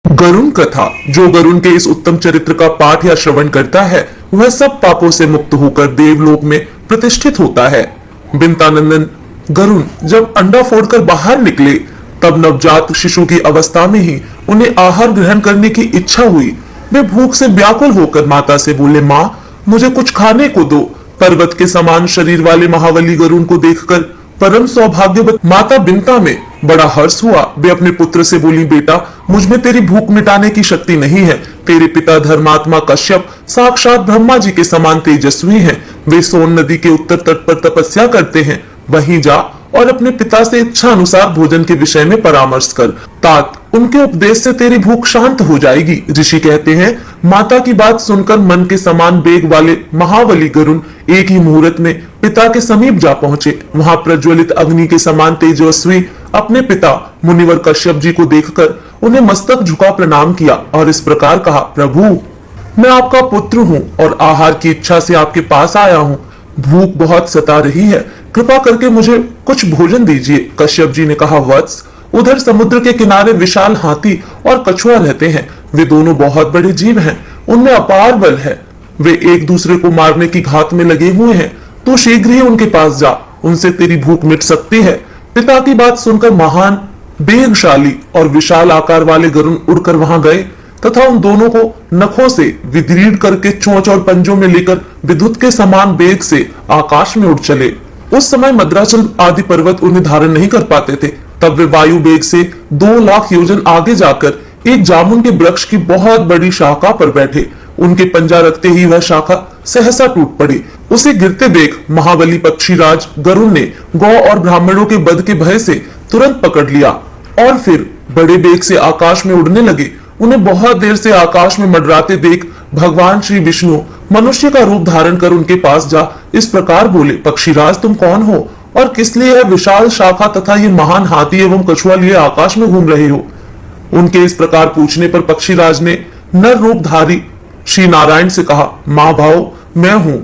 गरुण कथा। जो गरुण के इस उत्तम चरित्र का पाठ या श्रवण करता है वह सब पापों से मुक्त होकर देवलोक में प्रतिष्ठित होता है। बिंतानंदन गरुण जब अंडा फोड़कर बाहर निकले तब नवजात शिशु की अवस्था में ही उन्हें आहार ग्रहण करने की इच्छा हुई। वे भूख से व्याकुल होकर माता से बोले, माँ मुझे कुछ खाने को दो। पर्वत के समान शरीर वाले महाबली गरुण को देखकर परम सौभाग्यवत माता बिंता में बड़ा हर्ष हुआ। वे अपने पुत्र से बोली, बेटा मुझ में तेरी भूख मिटाने की शक्ति नहीं है। तेरे पिता धर्मात्मा कश्यप साक्षात ब्रह्मा जी के समान तेजस्वी हैं। वे सोन नदी के उत्तर तट पर तपस्या करते हैं। वहीं जा और अपने पिता से इच्छा अनुसार भोजन के विषय में परामर्श कर। तात उनके उपदेश से तेरी भूख शांत हो जाएगी। ऋषि कहते हैं, माता की बात सुनकर मन के समान वेग वाले महाबली गरुण एक ही मुहूर्त में पिता के समीप जा पहुंचे। वहां प्रज्वलित अग्नि के समान तेजस्वी अपने पिता मुनिवर कश्यप जी को देखकर उन्हें मस्तक झुका प्रणाम किया और इस प्रकार कहा, प्रभु मैं आपका पुत्र हूँ और आहार की इच्छा से आपके पास आया हूँ। भूख बहुत सता रही है, कृपा करके मुझे कुछ भोजन दीजिए। कश्यप जी ने कहा, वत्स उधर समुद्र के किनारे विशाल हाथी और कछुआ रहते हैं। वे दोनों बहुत बड़े जीव हैं, उनमें अपार बल है। वे एक दूसरे को मारने की घात में लगे हुए हैं। तू शीघ्र ही उनके पास जा, उनसे तेरी भूख मिट सकती है। पिता की बात सुनकर महान वेगशाली और विशाल आकार वाले गरुण उड़कर वहां गए तथा उन दोनों को नखों से विदीर्ण करके चोंच और पंजों में लेकर विद्युत के समान वेग से आकाश में उड़ चले। उस समय मद्राचल आदि पर्वत उन्हें धारण नहीं कर पाते थे। तब वे वायु वेग से 2 लाख योजन आगे जाकर एक जामुन के वृक्ष की बहुत बड़ी शाखा पर बैठे। उनके पंजा रखते ही वह शाखा सहसा टूट पड़ी। उसे गिरते देख महाबली पक्षीराज गरुण ने गौ और ब्राह्मणों के वध के भय से तुरंत पकड़ लिया और फिर बड़े वेग से आकाश में उड़ने लगे। उन्हें बहुत देर से आकाश में मंडराते देख भगवान श्री विष्णु मनुष्य का रूप धारण कर उनके पास जा इस प्रकार बोले, पक्षीराज तुम कौन हो और किस लिए यह विशाल शाखा तथा ये महान हाथी एवं कछुआ लिए आकाश में घूम रहे हो? उनके इस प्रकार पूछने पर पक्षीराज ने नर रूपधारी श्री नारायण से कहा, मां भाव मैं हूं,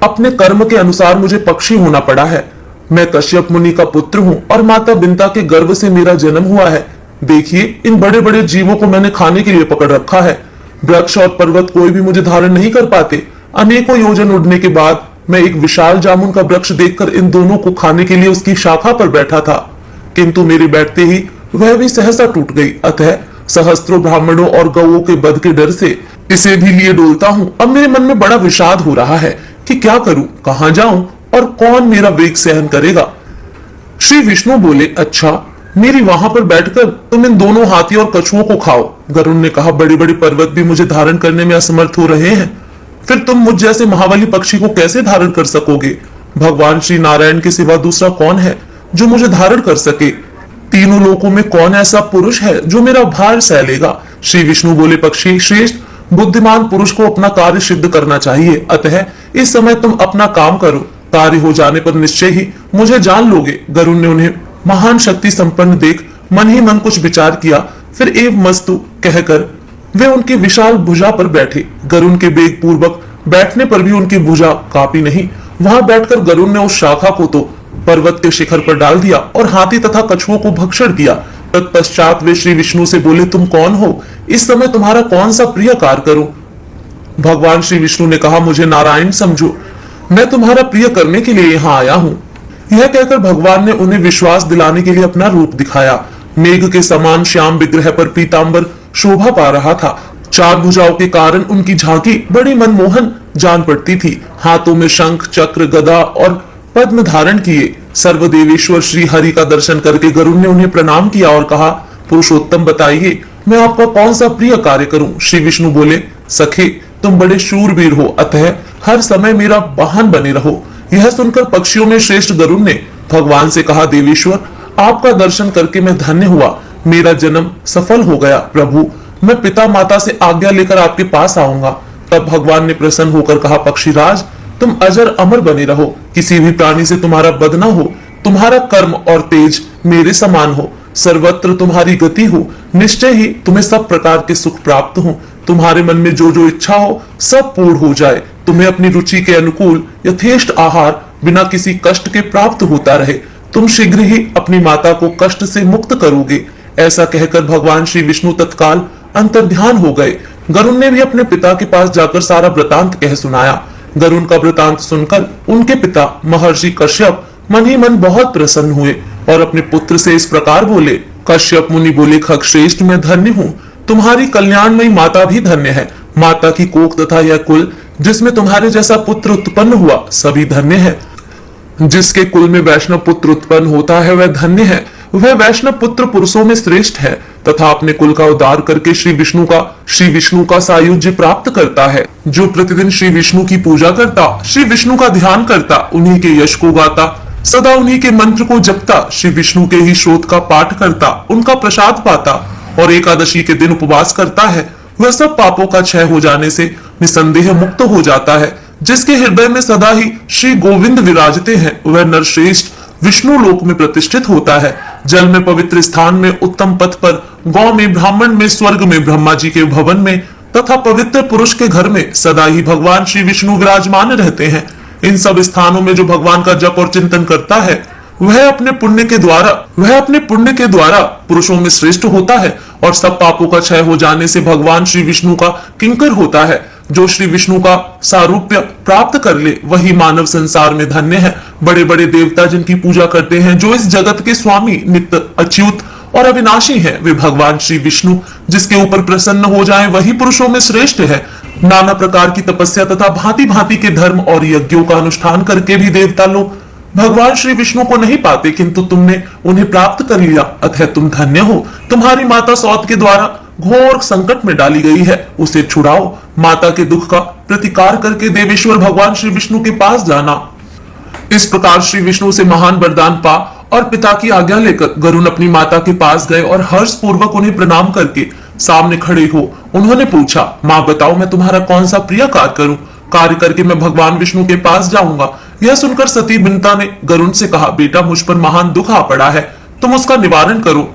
अपने कर्म के अनुसार मुझे पक्षी होना पड़ा है। मैं कश्यप मुनि का पुत्र हूं और माता बिंता के गर्भ से मेरा जन्म हुआ है। देखिए इन बड़े बड़े जीवों को मैंने खाने के लिए पकड़ रखा है। वृक्ष और पर्वत कोई भी मुझे धारण नहीं कर पाते। अनेकों योजन उड़ने के बाद मैं एक विशाल जामुन का वृक्ष देखकर इन दोनों को खाने के लिए उसकी शाखा पर बैठा था, किंतु मेरे बैठते ही वह भी सहसा टूट गई। अतः सहस्त्रों ब्राह्मणों और गौओं के वध के डर से इसे भी लिए डोलता हूँ। अब मेरे मन में बड़ा विषाद हो रहा है कि क्या करूं, कहां जाऊं और कौन मेरा वेग सहन करेगा। श्री विष्णु बोले, अच्छा मेरी वहां पर बैठकर तुम इन दोनों हाथी और कछुओं को खाओ। गरुण ने कहा, बड़े बड़े पर्वत भी मुझे धारण करने में असमर्थ हो रहे हैं, फिर तुम मुझ जैसे महाबली पक्षी को कैसे धारण कर सकोगे? भगवान श्री नारायण के सिवा दूसरा कौन है जो मुझे धारण कर सके? तीनों लोकों में कौन ऐसा पुरुष है जो मेरा भार सह लेगा? श्री विष्णु बोले, पक्षी श्रेष्ठ बुद्धिमान पुरुष को अपना कार्य सिद्ध करना चाहिए। अतः इस समय तुम अपना काम करो, कार्य हो जाने पर निश्चय ही मुझे जान लोगे। गरुण ने उन्हें महान शक्ति संपन्न देख मन ही मन कुछ विचार किया, फिर एव मस्तु कहकर वे उनकी विशाल भुजा पर बैठे। गरुण के वेग पूर्वक बैठने पर भी उनकी भुजा कांपी नहीं। वहां बैठकर गरुण ने उस शाखा को तो पर्वत के शिखर पर डाल दिया और हाथी तथा कछुओं को भक्षण किया। तत्पश्चात वे श्री विष्णु से बोले, तुम कौन हो? इस समय तुम्हारा कौन सा प्रिय कार्य करूं? भगवान श्री विष्णु ने कहा, मुझे नारायण समझो, मैं तुम्हारा प्रिय करने के लिए यहाँ आया हूँ। यह कहकर भगवान ने उन्हें विश्वास दिलाने के लिए अपना रूप दिखाया। मेघ के समान श्याम विग्रह पर पीतांबर शोभा पा रहा था। 4 भुजाओं के कारण उनकी झांकी बड़ी मनमोहन जान पड़ती थी। हाथों में शंख चक्र गदा और पद्म धारण किए सर्वदेवेश्वर श्री हरि का दर्शन करके गरुण ने उन्हें प्रणाम किया और कहा, पुरुषोत्तम बताइए मैं आपका कौन सा प्रिय कार्य करूं? श्री विष्णु बोले, सखे तुम बड़े शूरवीर हो, अतः हर समय मेरा वाहन बने रहो। यह सुनकर पक्षियों में श्रेष्ठ गरुण ने भगवान से कहा, देवेश्वर आपका दर्शन करके मैं धन्य हुआ, मेरा जन्म सफल हो गया। प्रभु मैं पिता माता से आज्ञा लेकर आपके पास आऊंगा। तब भगवान ने प्रसन्न होकर कहा, पक्षीराज तुम अजर अमर बने रहो, किसी भी प्राणी से तुम्हारा बद न हो, तुम्हारा कर्म और तेज मेरे समान हो, सर्वत्र तुम्हारी गति हो, निश्चय ही तुम्हें सब प्रकार के सुख प्राप्त हो, तुम्हारे मन में जो जो इच्छा हो सब पूर्ण हो जाए, तुम्हें अपनी रुचि के अनुकूल यथेष्ट आहार बिना किसी कष्ट के प्राप्त होता रहे, तुम शीघ्र ही अपनी माता को कष्ट से मुक्त करोगे। ऐसा कहकर भगवान श्री विष्णु तत्काल अंतर्ध्यान हो गए। गरुण ने भी अपने पिता के पास जाकर सारा वृतांत कह सुनाया। गरुण का वृतांत सुनकर उनके पिता महर्षि कश्यप मन ही मन बहुत प्रसन्न हुए और अपने पुत्र से इस प्रकार बोले। कश्यप मुनि बोले, खगश्रेष्ठ मैं धन्य हूँ, तुम्हारी कल्याणमयी माता भी धन्य है। माता की कोख तथा यह कुल जिसमें तुम्हारे जैसा पुत्र उत्पन्न हुआ सभी धन्य है। जिसके कुल में वैष्णव पुत्र उत्पन्न होता है वह धन्य है। वह वैष्णव पुत्र पुरुषों में श्रेष्ठ है तथा अपने कुल का उद्धार करके श्री विष्णु का सायुज्य प्राप्त करता है। जो प्रतिदिन श्री विष्णु की पूजा करता, श्री विष्णु का ध्यान करता, उन्हीं के यश को गाता, सदा उन्हीं के मंत्र को जपता, श्री विष्णु के ही श्रोत का पाठ करता, उनका प्रसाद पाता और एकादशी के दिन उपवास करता है, वह सब पापों का क्षय हो जाने से निसंदेह मुक्त हो जाता है। जिसके हृदय में सदा ही श्री गोविंद विराजते हैं वह नरश्रेष्ठ विष्णु लोक में प्रतिष्ठित होता है। जल में पवित्र स्थान में, उत्तम पथ पर, गौ में, ब्राह्मण में, स्वर्ग में, ब्रह्मा जी के भवन में तथा पवित्र पुरुष के घर में सदा ही भगवान श्री विष्णु विराजमान रहते हैं। इन सब स्थानों में जो भगवान का जप और चिंतन करता है वह अपने पुण्य के द्वारा पुरुषों में श्रेष्ठ होता है और सब पापों का क्षय हो जाने से भगवान श्री विष्णु का किंकर होता है। जो श्री विष्णु का सारूप्य प्राप्त कर ले वही मानव संसार में धन्य है। बड़े बड़े देवता जिनकी पूजा करते हैं, जो इस जगत के स्वामी, नित्य, अच्युत और अविनाशी हैं, वे भगवान श्री विष्णु जिसके ऊपर प्रसन्न हो जाएं वही पुरुषों में श्रेष्ठ है। नाना प्रकार की तपस्या तथा भांति भांति के धर्म और यज्ञों का अनुष्ठान करके भी देवता लोग भगवान श्री विष्णु को नहीं पाते, किंतु तुमने उन्हें प्राप्त कर लिया, अतः तुम धन्य हो। तुम्हारी माता सौत के द्वारा घोर संकट में डाली गई है, उसे छुड़ाओ। माता के दुख का प्रतिकार करके देवेश्वर भगवान श्री विष्णु के पास जाना। इस प्रकार श्री विष्णु से महान वरदान पा और पिता की आज्ञा लेकर गरुण अपनी माता के पास गए और हर्ष पूर्वक उन्हें प्रणाम करके सामने खड़े हो उन्होंने पूछा, माँ बताओ मैं तुम्हारा कौन सा प्रिय कार्य करूं? कार्य करके मैं भगवान विष्णु के पास जाऊंगा। यह सुनकर सती बिंता ने गरुण से कहा, बेटा मुझ पर महान दुख आ पड़ा है, तुम उसका निवारण करो।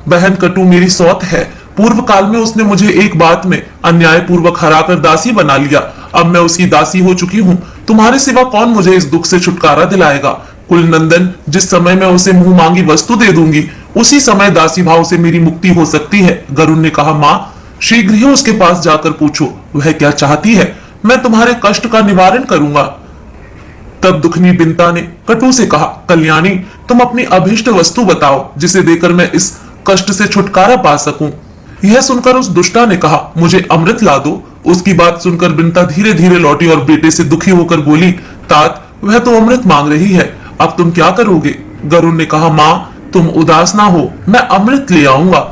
बहन कटु मेरी सौत है, पूर्व काल में उसने मुझे एक बात में अन्याय पूर्वक हराकर दासी बना लिया, अब मैं उसकी दासी हो चुकी हूँ। तुम्हारे सिवा कौन मुझे इस दुख से छुटकारा दिलाएगा? कुल नंदन, जिस समय मैं उसे मुंह मांगी वस्तु दे दूंगी उसी समय दासी भाव से मेरी मुक्ति हो सकती है। गरुण ने कहा, माँ शीघ्र ही उसके पास जाकर पूछो वह क्या चाहती है, मैं तुम्हारे कष्ट का निवारण करूंगा। तब दुखनी बिंता ने कटु से कहा, कल्याणी तुम अपनी अभीष्ट वस्तु बताओ जिसे देकर मैं इस कष्ट से छुटकारा पा सकूं। यह सुनकर उस दुष्टा ने कहा, मुझे अमृत ला दो। उसकी बात सुनकर बिंता धीरे धीरे लौटी और बेटे से दुखी होकर बोली, तात वह तो अमृत मांग रही है, अब तुम क्या करोगे? गरुण ने कहा, माँ तुम उदास ना हो, मैं अमृत ले आऊंगा।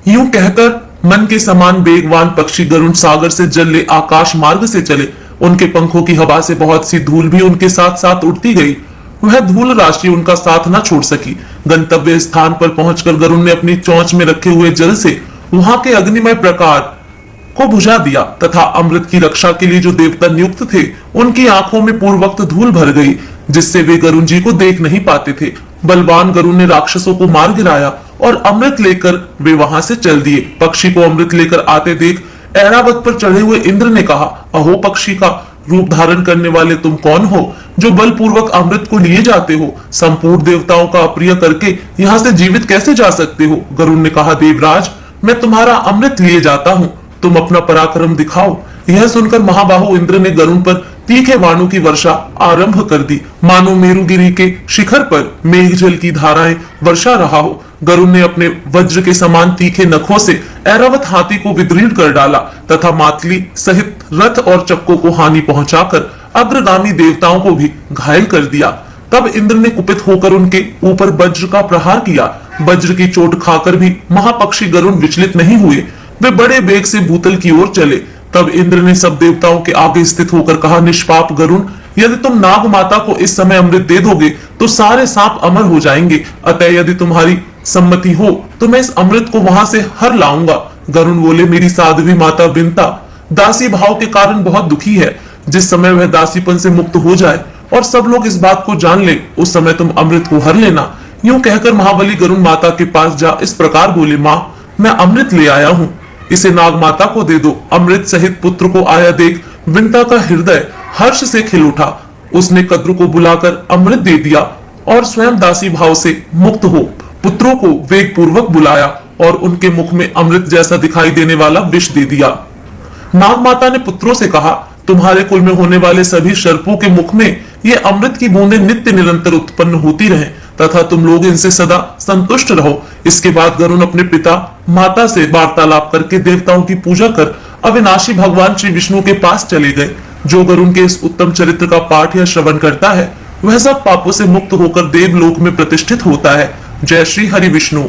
यूं कहकर मन के समान वेगवान पक्षी गरुण सागर से जल ले आकाश मार्ग से चले। उनके पंखों की हवा से बहुत सी धूल भी उनके साथ साथ उड़ती गई। वह धूल राशि उनका साथ न छोड़ सकी। गंतव्य स्थान पर पहुंचकर गरुण ने अपनी चोंच में रखे हुए जल से वहां के अग्निमय प्रकार को बुझा दिया तथा अमृत की रक्षा के लिए जो देवता नियुक्त थे उनकी आंखों में पूर्ववत धूल भर गई, जिससे वे गरुण जी को देख नहीं पाते थे। बलवान गरुण ने राक्षसों को मार गिराया और अमृत लेकर वे वहां से चल दिए। पक्षी को अमृत लेकर आते देख ऐरावत पर चढ़े हुए इंद्र ने कहा, अहो पक्षी का रूप धारण करने वाले तुम कौन हो जो बलपूर्वक अमृत को लिए जाते हो? संपूर्ण देवताओं का अप्रिय करके यहाँ से जीवित कैसे जा सकते हो? गरुण ने कहा, देवराज मैं तुम्हारा अमृत लिए जाता हूँ, तुम अपना पराक्रम दिखाओ। यह सुनकर महाबाहु इंद्र ने गरुण पर तीखे बाणों की वर्षा आरंभ कर दी, मानो मेरुगिरी के शिखर पर मेघजल की धाराएं वर्षा रहा हो। गरुण ने अपने वज्र के समान तीखे नखों से ऐरावत हाथी को विदीर्ण कर डाला तथा मातली सहित रथ और चक्कों को हानि पहुंचाकर अग्रगामी देवताओं को भी घायल कर दिया। तब इंद्र ने कुपित होकर उनके ऊपर वज्र का प्रहार किया। वज्र की चोट खाकर भी महापक्षी गरुण विचलित नहीं हुए, वे बड़े वेग से भूतल की ओर चले। तब इंद्र ने सब देवताओं के आगे स्थित होकर कहा, निष्पाप गरुण यदि तुम नाग माता को इस समय अमृत दे दोगे तो सारे सांप अमर हो जाएंगे, अतः यदि तुम्हारी सम्मति हो तो मैं इस अमृत को वहां से हर लाऊंगा। गरुण बोले, मेरी साध्वी माता बिंता दासी भाव के कारण बहुत दुखी है, जिस समय वह दासीपन से मुक्त हो जाए और सब लोग इस बात को जान ले उस समय तुम अमृत को हर लेना। यूं कहकर महाबली गरुण माता के पास जा इस प्रकार बोले, माँ मैं अमृत ले आया हूँ, इसे नाग माता को दे दो। अमृत सहित पुत्र को आया देख बिंता का हृदय हर्ष से खिल उठा। उसने कद्रु को बुलाकर अमृत दे दिया और स्वयं दासी भाव से मुक्त हो पुत्रों को वेग पूर्वक बुलाया और उनके मुख में अमृत जैसा दिखाई देने वाला विष दे दिया। नाग माता ने पुत्रों से कहा, तुम्हारे कुल में होने वाले सभी सर्पों के मुख में ये अमृत की बूंदें नित्य निरंतर उत्पन्न होती रहें तथा तुम लोग इनसे सदा संतुष्ट रहो। इसके बाद गरुण अपने पिता माता से वार्तालाप करके देवताओं की पूजा कर अविनाशी भगवान श्री विष्णु के पास चले गए। जो गरुण के इस उत्तम चरित्र का पाठ या श्रवण करता है वह सब पापों से मुक्त होकर देवलोक में प्रतिष्ठित होता है। जय श्री हरि विष्णु।